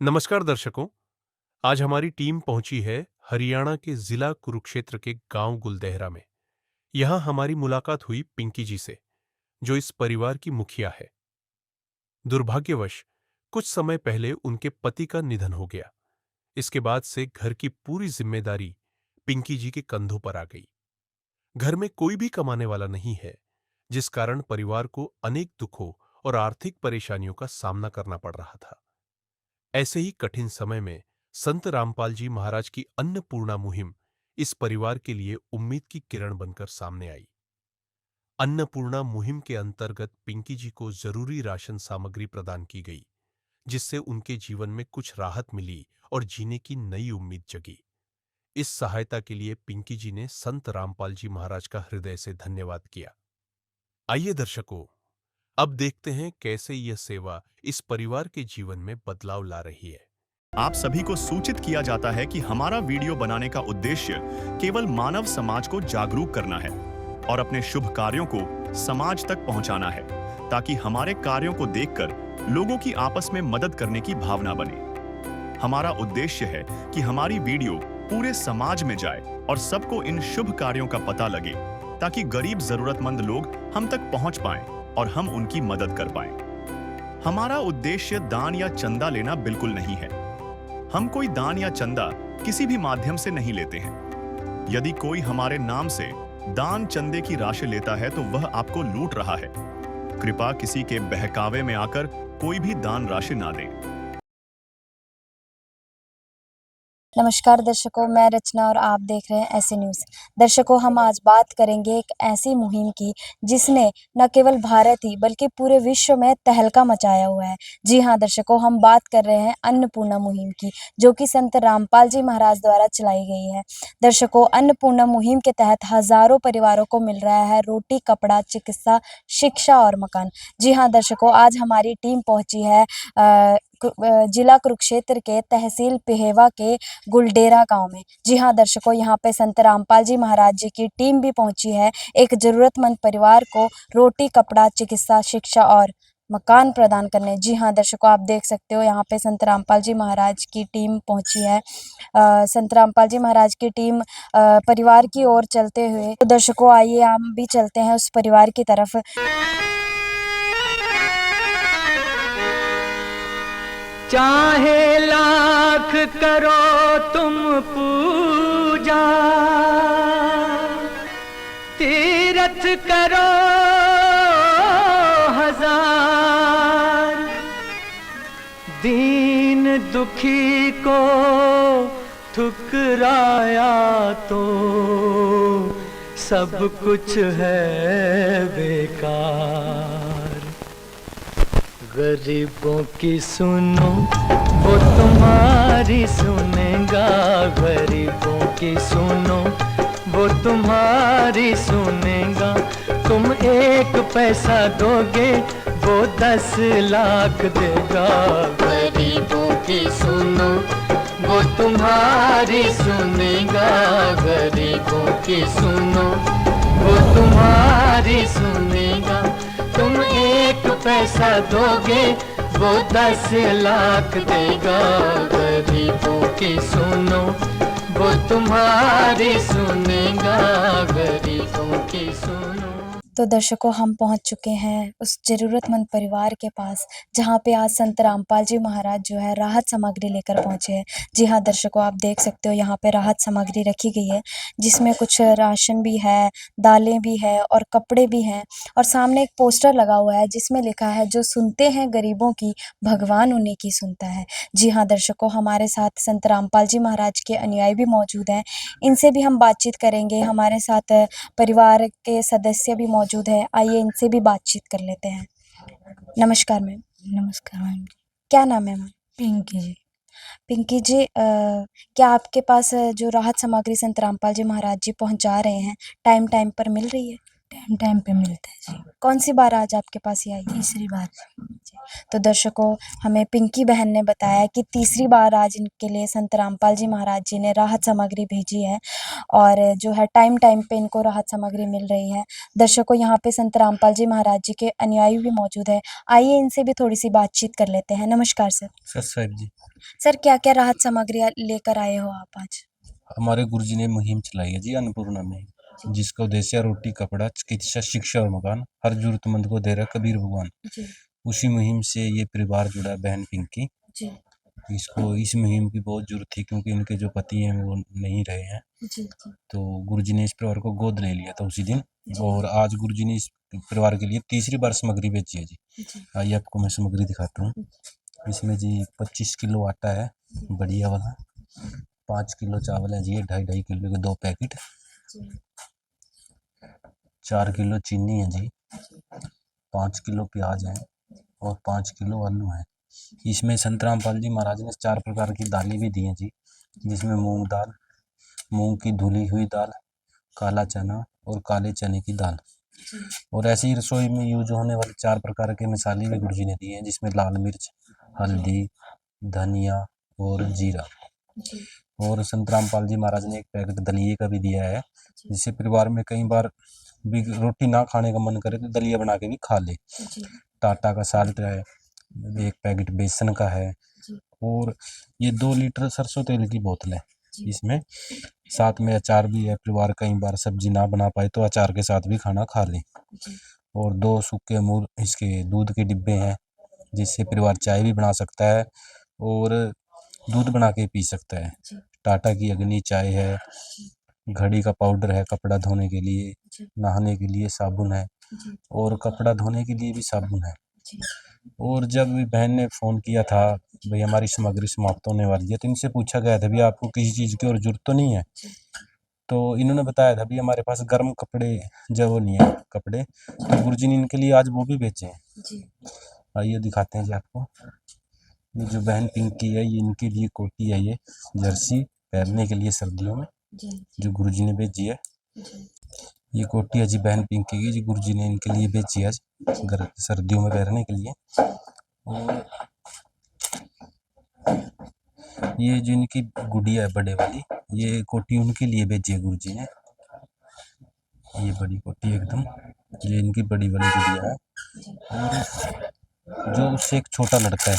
नमस्कार दर्शकों। आज हमारी टीम पहुंची है हरियाणा के जिला कुरुक्षेत्र के गांव गुलदेहरा में। यहां हमारी मुलाकात हुई पिंकी जी से, जो इस परिवार की मुखिया है। दुर्भाग्यवश कुछ समय पहले उनके पति का निधन हो गया। इसके बाद से घर की पूरी जिम्मेदारी पिंकी जी के कंधों पर आ गई। घर में कोई भी कमाने वाला नहीं है, जिस कारण परिवार को अनेक दुखों और आर्थिक परेशानियों का सामना करना पड़ रहा था। ऐसे ही कठिन समय में संत रामपाल जी महाराज की अन्नपूर्णा मुहिम इस परिवार के लिए उम्मीद की किरण बनकर सामने आई। अन्नपूर्णा मुहिम के अंतर्गत पिंकी जी को जरूरी राशन सामग्री प्रदान की गई, जिससे उनके जीवन में कुछ राहत मिली और जीने की नई उम्मीद जगी। इस सहायता के लिए पिंकी जी ने संत रामपाल जी महाराज का हृदय से धन्यवाद किया। आइए दर्शकों, अब देखते हैं कैसे यह सेवा इस परिवार के जीवन में बदलाव ला रही है। आप सभी को सूचित किया जाता है कि हमारा वीडियो बनाने का उद्देश्य केवल मानव समाज को जागरूक करना है और अपने शुभ कार्यों को समाज तक पहुंचाना है, ताकि हमारे कार्यों को देखकर लोगों की आपस में मदद करने की भावना बने। हमारा उद्देश्य है कि हमारी वीडियो पूरे समाज में जाए और सबको इन शुभ कार्यों का पता लगे, ताकि गरीब जरूरतमंद लोग हम तक पहुंच पाएं और हम उनकी मदद कर पाएं। हमारा उद्देश्य दान या चंदा लेना बिल्कुल नहीं है। हम कोई दान या चंदा किसी भी माध्यम से नहीं लेते हैं। यदि कोई हमारे नाम से दान चंदे की राशि लेता है तो वह आपको लूट रहा है। कृपया किसी के बहकावे में आकर कोई भी दान राशि ना दें। नमस्कार दर्शकों, मैं रचना और आप देख रहे हैं ऐसे न्यूज़। दर्शकों, हम आज बात करेंगे एक ऐसी मुहिम की जिसने न केवल भारत ही बल्कि पूरे विश्व में तहलका मचाया हुआ है। जी हाँ दर्शकों, हम बात कर रहे हैं अन्नपूर्णा मुहिम की, जो कि संत रामपाल जी महाराज द्वारा चलाई गई है। दर्शकों, अन्नपूर्णा मुहिम के तहत हजारों परिवारों को मिल रहा है रोटी, कपड़ा, चिकित्सा, शिक्षा और मकान। जी हाँ दर्शकों, आज हमारी टीम पहुंची है जिला कुरुक्षेत्र के तहसील पिहेवा के गुलडेरा गांव में। जी हाँ दर्शकों, यहाँ पे संत रामपाल जी महाराज जी की टीम भी पहुंची है एक जरूरतमंद परिवार को रोटी, कपड़ा, चिकित्सा, शिक्षा और मकान प्रदान करने। जी हाँ दर्शकों, आप देख सकते हो यहाँ पे संत रामपाल जी महाराज की टीम पहुंची है। संत रामपाल जी महाराज की टीम परिवार की ओर चलते हुए, तो दर्शकों आइए हम भी चलते हैं उस परिवार की तरफ। चाहे लाख करो तुम पूजा, तीरथ करो हजार, दीन दुखी को ठुकराया तो सब कुछ है बेकार। गरीबों की सुनो वो तुम्हारी सुनेगा, गरीबों की सुनो वो तुम्हारी सुनेगा। तुम 1 पैसा दोगे वो 10 लाख देगा। गरीबों की सुनो वो तुम्हारी सुनेगा, गरीबों की सुनो वो तुम्हारी सुनेगा। तुम 1 पैसा दोगे वो 10 लाख देगा। गरीबों की सुनो वो तुम्हारी सुनेगा, गरीबों की सुनो। तो दर्शकों, हम पहुंच चुके हैं उस ज़रूरतमंद परिवार के पास, जहां पे आज संत रामपाल जी महाराज जो है राहत सामग्री लेकर पहुंचे हैं। जी हाँ दर्शकों, आप देख सकते हो यहाँ पे राहत सामग्री रखी गई है, जिसमें कुछ राशन भी है, दालें भी है और कपड़े भी हैं। और सामने एक पोस्टर लगा हुआ है जिसमें लिखा है, जो सुनते हैं गरीबों की, भगवान उन्हीं की सुनता है। जी हाँ दर्शकों, हमारे साथ संत रामपाल जी महाराज के अनुयायी भी मौजूद हैं। इनसे भी हम बातचीत करेंगे। हमारे साथ परिवार के सदस्य भी मौजूद है। आइए इनसे भी बातचीत कर लेते हैं। नमस्कार मैम। नमस्कार मैम। क्या नाम है मैम? पिंकी जी। पिंकी जी, क्या आपके पास जो राहत सामग्री संत रामपाल जी महाराज जी पहुंचा रहे हैं, टाइम टाइम पर मिल रही है? टाइम टाइम पे मिलता है जी। कौन सी बार आज आपके पास ये आई? तीसरी बार। तो दर्शकों, हमें पिंकी बहन ने बताया कि तीसरी बार आज इनके लिए संत रामपाल जी महाराज जी ने राहत सामग्री भेजी है और जो है टाइम टाइम पे इनको राहत सामग्री मिल रही है। दर्शकों, यहाँ पे संत रामपाल जी महाराज जी के अनुयायी भी मौजूद है। आइए इनसे भी थोड़ी सी बातचीत कर लेते हैं। नमस्कार सर। सर साहब जी, सर, क्या क्या राहत सामग्री लेकर आए हो आप आज? हमारे गुरुजी ने मुहिम चलाई है जी अन्नपूर्णा में, जिसका उद्देश्य है रोटी, कपड़ा, चिकित्सा, शिक्षा और मकान हर जरूरतमंद को दे रहा कबीर भगवान। जी उसी मुहिम से ये परिवार जुड़ा है, बहन पिंकी। जी इसको इस मुहिम की बहुत जरूरत थी क्योंकि इनके जो पति हैं वो नहीं रहे हैं, जी जी तो गुरुजी ने इस परिवार को गोद ले लिया था उसी दिन। और आज गुरुजी ने इस परिवार के लिए तीसरी बार सामग्री भेजी है जी। जी आइए आपको मैं सामग्री दिखाता हूँ। इसमें जी 25 किलो आटा है बढ़िया वाला, 5 किलो चावल है जी, 2.5 किलो के 2 पैकेट, 4 किलो चीनी है जी, 5 किलो प्याज है और 5 किलो आलू है। इसमें संत रामपाल जी महाराज ने 4 प्रकार की दालें भी दी हैं जी, जिसमें मूंग दाल, मूंग की धुली हुई दाल, काला चना और काले चने की दाल। और ऐसी ही रसोई में यूज होने वाले 4 प्रकार के मसाले भी गुरुजी ने दिए हैं, जिसमें लाल मिर्च, हल्दी, धनिया और जीरा। और संत रामपाल जी महाराज ने 1 पैकेट दलिए का भी दिया है, जिससे परिवार में कई बार भी रोटी ना खाने का मन करे तो दलिया बना के भी खा ले। टाटा का साल्ट है, 1 पैकेट बेसन का है और ये 2 लीटर सरसों तेल की बोतल है इसमें। साथ में अचार भी है, परिवार कई बार सब्जी ना बना पाए तो अचार के साथ भी खाना खा ले। और 2 सूखे अमूल इसके दूध के डिब्बे हैं, जिससे परिवार चाय भी बना सकता है और दूध बना के पी सकता है। टाटा की अग्नि चाय है, घड़ी का पाउडर है कपड़ा धोने के लिए, नहाने के लिए साबुन है और कपड़ा धोने के लिए भी साबुन है। और जब बहन ने फ़ोन किया था भाई हमारी सामग्री समाप्त होने वाली है, तो इनसे पूछा गया था भी आपको किसी चीज़ की और ज़रूरत तो नहीं है? तो इन्होंने बताया था भी हमारे पास गर्म कपड़े जो वो नहीं है कपड़े, तो गुरुजी ने इनके लिए आज वो भी भेजे हैं। आइए दिखाते हैं जी आपको। ये जो बहन पिंकी है, ये इनके लिए कोटी है, ये जर्सी पहनने के लिए सर्दियों में जो गुरुजी ने भेजी है। ये कोटी है जी बहन पिंकी की, जो गुरुजी ने इनके लिए भेजी है सर्दियों में पहनने के लिए। और ये जो इनकी गुड़िया है बड़े वाली, ये कोटी उनके लिए भेजी है गुरुजी ने। ये बड़ी कोटी एकदम, ये इनकी बड़ी वाली गुड़िया है। और जो उससे एक छोटा लड़का है,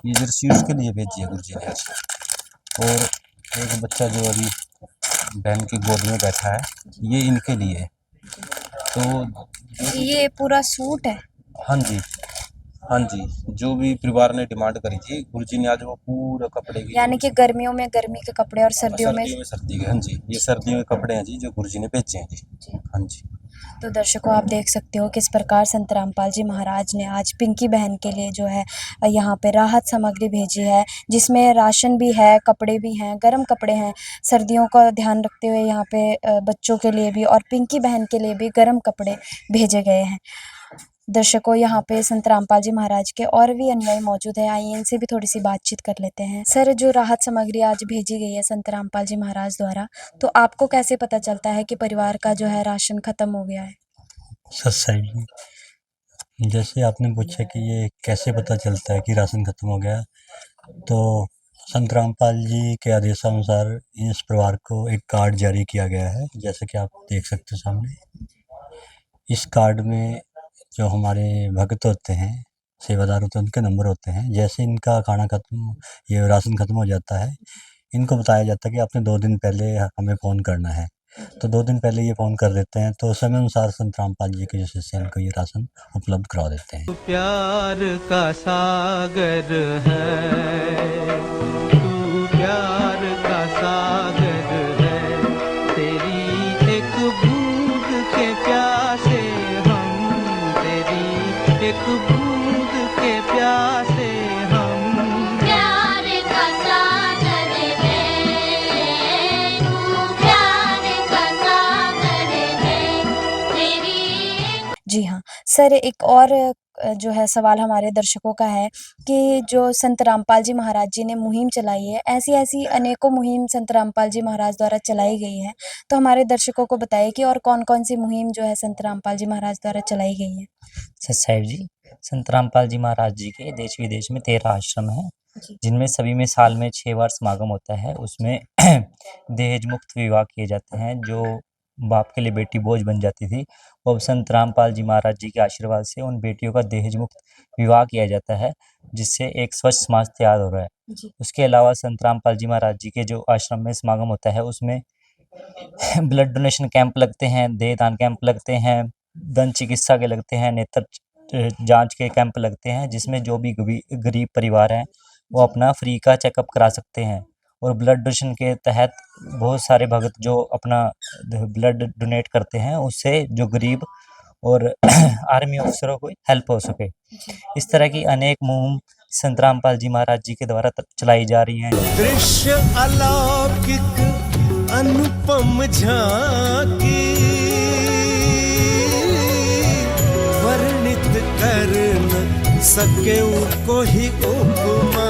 ये जर्सी उसके लिए भेजी है गुरुजी ने आज। और एक बच्चा जो अभी बहन की गोद में बैठा है, ये इनके लिए है। तो ये पूरा सूट है? हाँ जी, हाँ जी, जो भी परिवार ने डिमांड करी थी गुरुजी ने आज वो पूरा कपड़े की, यानी कि गर्मियों में गर्मी के कपड़े और सर्दियों में सर्दी के। हाँ जी, ये सर्दियों के कपड़े हैं जी जो गुरुजी ने भेजे हैं जी। हाँ जी। तो दर्शकों, आप देख सकते हो किस प्रकार संत रामपाल जी महाराज ने आज पिंकी बहन के लिए जो है यहाँ पे राहत सामग्री भेजी है, जिसमें राशन भी है, कपड़े भी हैं, गर्म कपड़े हैं। सर्दियों का ध्यान रखते हुए यहाँ पे बच्चों के लिए भी और पिंकी बहन के लिए भी गर्म कपड़े भेजे गए हैं। दर्शकों, यहाँ पे संत रामपाल जी महाराज के और भी अनुयायी मौजूद है। आइए इनसे भी थोड़ी सी बातचीत कर लेते हैं। सर, जो राहत सामग्री आज भेजी गई है संत रामपाल जी महाराज द्वारा, तो आपको कैसे पता चलता है कि परिवार का जो है राशन खत्म हो गया है? सर साहब, जैसे आपने पूछा कि ये कैसे पता चलता है कि राशन खत्म हो गया, तो संत रामपाल जी के आदेशानुसार इस परिवार को एक कार्ड जारी किया गया है, जैसे कि आप देख सकते हो सामने। इस कार्ड में जो हमारे भक्त होते हैं, सेवादार होते हैं, उनके नंबर होते हैं। जैसे इनका खाना खत्म, ये राशन खत्म हो जाता है, इनको बताया जाता है कि आपने 2 दिन पहले हमें फ़ोन करना है। तो 2 दिन पहले ये फ़ोन कर देते हैं, तो समय अनुसार संत रामपाल जी के जो शिष्य हैं, इनको ये राशन उपलब्ध करवा देते हैं। प्यार का सागर है, तू प्यार का सागर है, तेरी एक बूंद के प्यासे हम, तेरी एक बूंद के प्यासे हम। प्यार का सागर है, तू प्यार का सागर है, तेरी। जी हाँ सर, एक और जो है सवाल हमारे दर्शकों का है कि जो संत रामपाल जी महाराज जी ने मुहिम चलाई है, ऐसी-ऐसी अनेकों मुहिम संत रामपाल जी महाराज द्वारा चलाई गई है। तो हमारे दर्शकों को बताइए कि और कौन-कौन सी मुहिम जो है संत रामपाल जी महाराज द्वारा चलाई गई है? सच साहिब जी, संत रामपाल जी महाराज जी के देश-विदेश में 13 आश्रम हैं, जी। जिनमें सभी में साल में 6 बार समागम होता है। उसमें दहेज मुक्त विवाह किए जाते हैं, जो बाप के लिए बेटी बोझ बन जाती थी, वो अब संत रामपाल जी महाराज जी के आशीर्वाद से उन बेटियों का दहेज मुक्त विवाह किया जाता है, जिससे एक स्वच्छ समाज तैयार हो रहा है। जी। उसके अलावा संत रामपाल जी महाराज जी के जो आश्रम में समागम होता है, उसमें ब्लड डोनेशन कैंप लगते हैं, देहदान कैंप लगते हैं, दंत चिकित्सा के लगते हैं, नेत्र जाँच के कैंप लगते हैं, जिसमें जो भी गरीब परिवार हैं, वो अपना फ्री का चेकअप करा सकते हैं। और ब्लड डोनेशन के तहत बहुत सारे भगत जो अपना ब्लड डोनेट करते हैं, उससे जो गरीब और आर्मी अफसरों को हेल्प हो सके। इस तरह की अनेक मुहिम संत रामपाल जी महाराज जी के द्वारा चलाई जा रही हैं। दृश्य अलौकिक अनुपम झांकी वर्णित कर न सके कोई उपमा।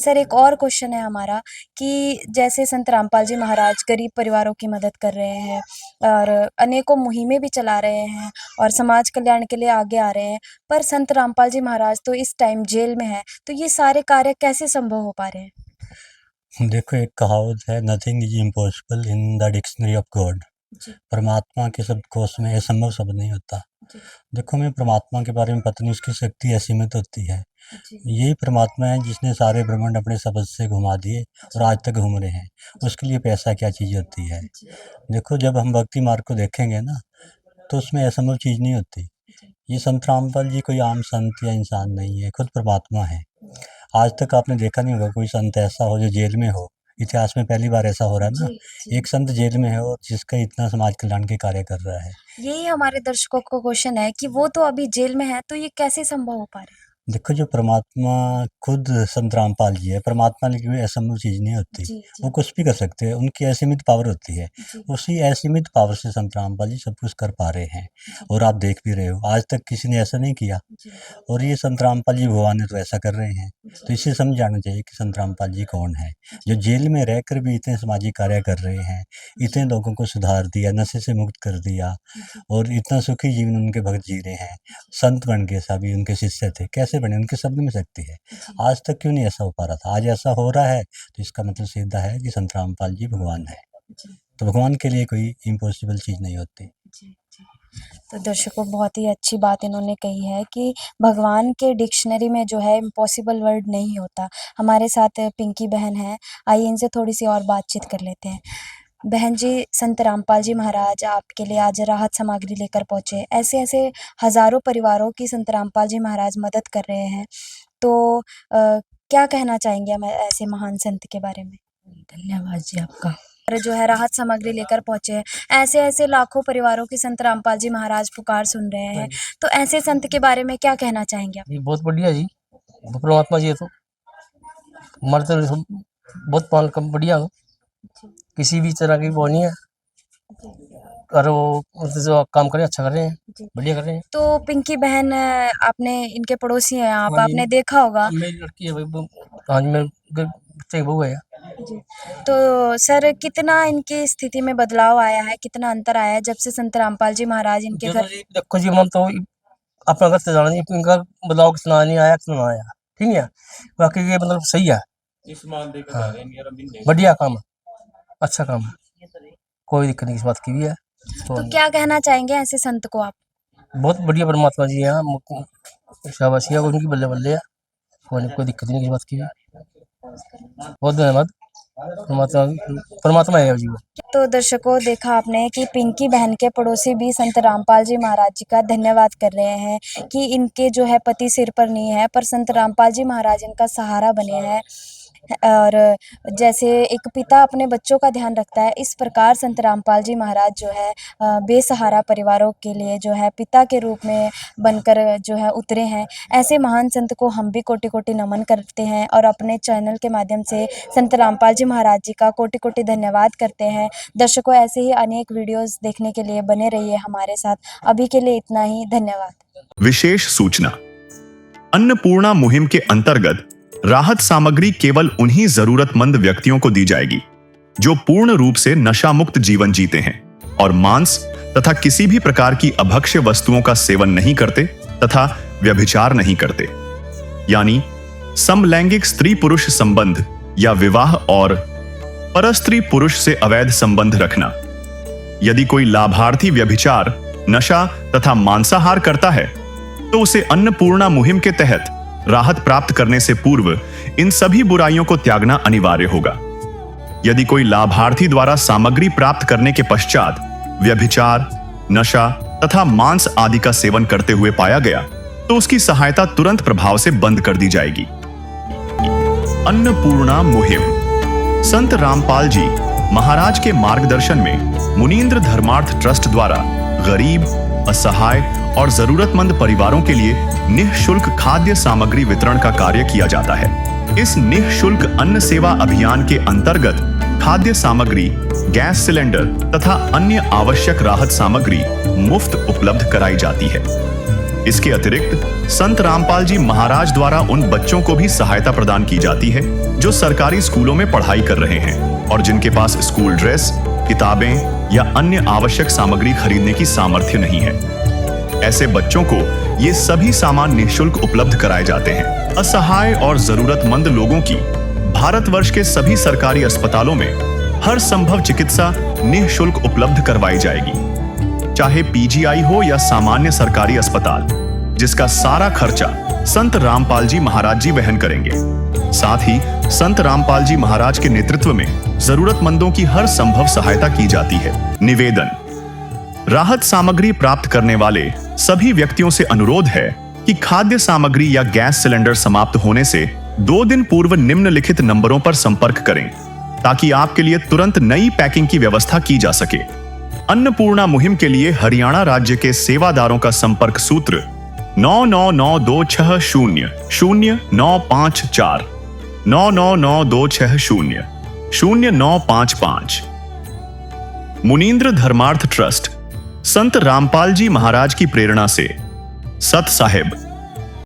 सर एक और क्वेश्चन है हमारा कि जैसे संत रामपाल जी महाराज गरीब परिवारों की मदद कर रहे हैं और अनेकों मुहिमें भी चला रहे हैं और समाज कल्याण के लिए आगे आ रहे हैं, पर संत रामपाल जी महाराज तो इस टाइम जेल में है, तो ये सारे कार्य कैसे संभव हो पा रहे हैं? देखो एक कहावत है, nothing is impossible in the dictionary of God. जी। परमात्मा के शब्दकोश में असंभव शब्द नहीं होता। जी। देखो हमें परमात्मा के बारे में पता नहीं, उसकी शक्ति असीमित होती है। जी। यही परमात्मा है जिसने सारे ब्रह्मांड अपने शब्द से घुमा दिए और आज तक घूम रहे हैं। उसके लिए पैसा क्या चीज़ होती है? जी। देखो जब हम भक्ति मार्ग को देखेंगे ना, तो उसमें असंभव चीज़ नहीं होती। ये संत रामपाल जी कोई आम संत या इंसान नहीं है, खुद परमात्मा है। आज तक आपने देखा नहीं होगा कोई संत ऐसा हो जो जेल में हो। इतिहास में पहली बार ऐसा हो रहा है ना, जी, जी। एक संत जेल में है और जिसका इतना समाज कल्याण के कार्य कर रहा है। यही हमारे दर्शकों को क्वेश्चन है कि वो तो अभी जेल में है, तो ये कैसे संभव हो पा रहा है? देखो जो परमात्मा खुद संत रामपाल जी है, परमात्मा की कोई असंभव चीज़ नहीं होती। जी, जी। वो कुछ भी कर सकते हैं, उनकी असीमित पावर होती है। जी। उसी असीमित पावर से संत रामपाल जी सब कुछ कर पा रहे हैं और आप देख भी रहे हो, आज तक किसी ने ऐसा नहीं किया। जी। और ये संत रामपाल जी भगवान है तो ऐसा कर रहे हैं। तो इससे समझ जाना चाहिए कि संत रामपाल जी कौन है, जो जेल में रहकर भी इतने सामाजिक कार्य कर रहे हैं, इतने लोगों को सुधार दिया, नशे से मुक्त कर दिया और इतना सुखी जीवन उनके भक्त जी रहे हैं। संत बन गए, सभी उनके शिष्य थे, कैसे बने? उनके शब्द में शक्ति है। आज तक क्यों नहीं ऐसा हो पा रहा था? आज ऐसा हो रहा है, तो इसका मतलब सीधा है कि संत रामपाल जी भगवान है। तो भगवान के लिए कोई इम्पॉसिबल चीज़ नहीं होती। जी, जी। तो दर्शकों बहुत ही अच्छी बात इन्होंने कही है कि भगवान के डिक्शनरी में जो है इम्पॉसिबल वर्ड नहीं होता। हमारे साथ पिंकी बहन है, आइए इनसे थोड़ी-सी और बातचीत कर लेते हैं। बहन जी, संत रामपाल जी महाराज आपके लिए आज राहत सामग्री लेकर पहुँचे। ऐसे-ऐसे हज़ारों परिवारों की संत रामपाल जी महाराज मदद कर रहे हैं। तो क्या कहना चाहेंगे हम ऐसे महान संत के बारे में? धन्यवाद जी आपका। और जो है राहत सामग्री लेकर पहुँचे हैं। ऐसे-ऐसे लाखों परिवारों की संत रामपाल जी महाराज पुकार सुन रहे हैं। तो ऐसे संत के बारे में क्या कहना चाहेंगे आप? ये बहुत बढ़िया जी, परमात्मा जी है तो हमारे तो सब बहुत पाल कम बढ़िया हो, किसी भी तरह की वो नहीं है और वो जो काम कर रहे हैं अच्छा कर रहे हैं, जी। बढ़िया कर रहे हैं। तो पिंकी बहन आपने इनके पड़ोसी हैं आप, हाँ जी। आपने देखा होगा। मेरी लड़की है भाई, हाँ जी मेरे बच्चे की बहू है। जी। तो सर कितना इनकी स्थिति में बदलाव आया है, कितना अंतर आया है जब से संत रामपाल जी महाराज इनके देखो घर जी, देखो जी हम तो अपना घर से जाना नहीं, इनका बदलाव कितना नहीं आया कितना आया, ठीक है। बाकी ये मतलब सही है, हाँ, बढ़िया काम है, अच्छा काम है, कोई दिक्कत नहीं इस बात की भी है। तो क्या कहना चाहेंगे ऐसे संत को आप? बहुत बढ़िया परमात्मा जी हैं, हमको शाबाशी है, उनकी बल्ले बल्ले है, कोई दिक्कत नहीं इस बात की भी। बहुत धन्यवाद, परमात्मा है जी वो। तो दर्शकों देखा आपने कि पिंकी बहन के पड़ोसी भी संत रामपाल जी महाराज जी का धन्यवाद कर रहे हैं कि इनके जो है पति सिर पर नहीं है, पर संत रामपाल जी महाराज इनका सहारा बने हैं। और जैसे एक पिता अपने बच्चों का ध्यान रखता है, इस प्रकार संत रामपाल जी महाराज जो है बेसहारा परिवारों के लिए जो है पिता के रूप में बनकर जो है उतरे हैं। ऐसे महान संत को हम भी कोटि-कोटि नमन करते हैं और अपने चैनल के माध्यम से संत रामपाल जी महाराज जी का कोटि-कोटि धन्यवाद करते हैं। दर्शकों ऐसे ही अनेक वीडियोज़ देखने के लिए बने रहिए हमारे साथ। अभी के लिए इतना ही, धन्यवाद। विशेष सूचना, अन्नपूर्णा मुहिम के अंतर्गत राहत सामग्री केवल उन्हीं जरूरतमंद व्यक्तियों को दी जाएगी जो पूर्ण रूप से नशा मुक्त जीवन जीते हैं और मांस तथा किसी भी प्रकार की अभक्ष्य वस्तुओं का सेवन नहीं करते तथा व्यभिचार नहीं करते, यानी समलैंगिक स्त्री पुरुष संबंध या विवाह और परस्त्री पुरुष से अवैध संबंध रखना। यदि कोई लाभार्थी व्यभिचार, नशा तथा मांसाहार करता है तो उसे अन्नपूर्णा मुहिम के तहत राहत प्राप्त करने से पूर्व इन सभी बुराइयों को त्यागना अनिवार्य होगा। यदि कोई लाभार्थी द्वारा सामग्री प्राप्त करने के पश्चात व्यभिचार, नशा तथा मांस आदि का सेवन करते हुए पाया गया तो उसकी सहायता तुरंत प्रभाव से बंद कर दी जाएगी। अन्नपूर्णा मुहिम। संत रामपाल जी महाराज के मार्गदर्शन में मुनींद्र धर्मार्थ ट्रस्ट द्वारा गरीब, असहाय और जरूरतमंद परिवारों के लिए निःशुल्क खाद्य सामग्री वितरण का कार्य किया जाता है। इस निःशुल्क अन्न सेवा अभियान के अंतर्गत खाद्य सामग्री, गैस सिलेंडर तथा अन्य आवश्यक राहत सामग्री मुफ्त उपलब्ध कराई जाती है। इसके अतिरिक्त संत रामपाल जी महाराज द्वारा उन बच्चों को भी सहायता प्रदान की जाती है जो सरकारी स्कूलों में पढ़ाई कर रहे हैं और जिनके पास स्कूल ड्रेस, किताबें या अन्य आवश्यक सामग्री खरीदने की सामर्थ्य नहीं है। ऐसे बच्चों को ये सभी सामान निःशुल्क उपलब्ध कराए जाते हैं। असहाय और जरूरतमंद लोगों की भारतवर्ष के सभी सरकारी अस्पतालों में हर संभव चिकित्सा निःशुल्क उपलब्ध करवाई जाएगी, चाहे पीजीआई हो या सामान्य सरकारी अस्पताल, जिसका सारा खर्चा संत रामपाल जी महाराज जी वहन करेंगे। साथ ही संत रामपाल जी महाराज के नेतृत्व में जरूरतमंदों की हर संभव सहायता की जाती है। निवेदन। राहत सामग्री प्राप्त करने वाले सभी व्यक्तियों से अनुरोध है कि खाद्य सामग्री या गैस सिलेंडर समाप्त होने से 2 दिन पूर्व निम्नलिखित नंबरों पर संपर्क करें ताकि आपके लिए तुरंत नई पैकिंग की व्यवस्था की जा सके। अन्नपूर्णा मुहिम के लिए हरियाणा राज्य के सेवादारों का संपर्क सूत्र 9992600954 9992600955। मुनींद्र धर्मार्थ ट्रस्ट संत रामपाल जी महाराज की प्रेरणा से सत साहिब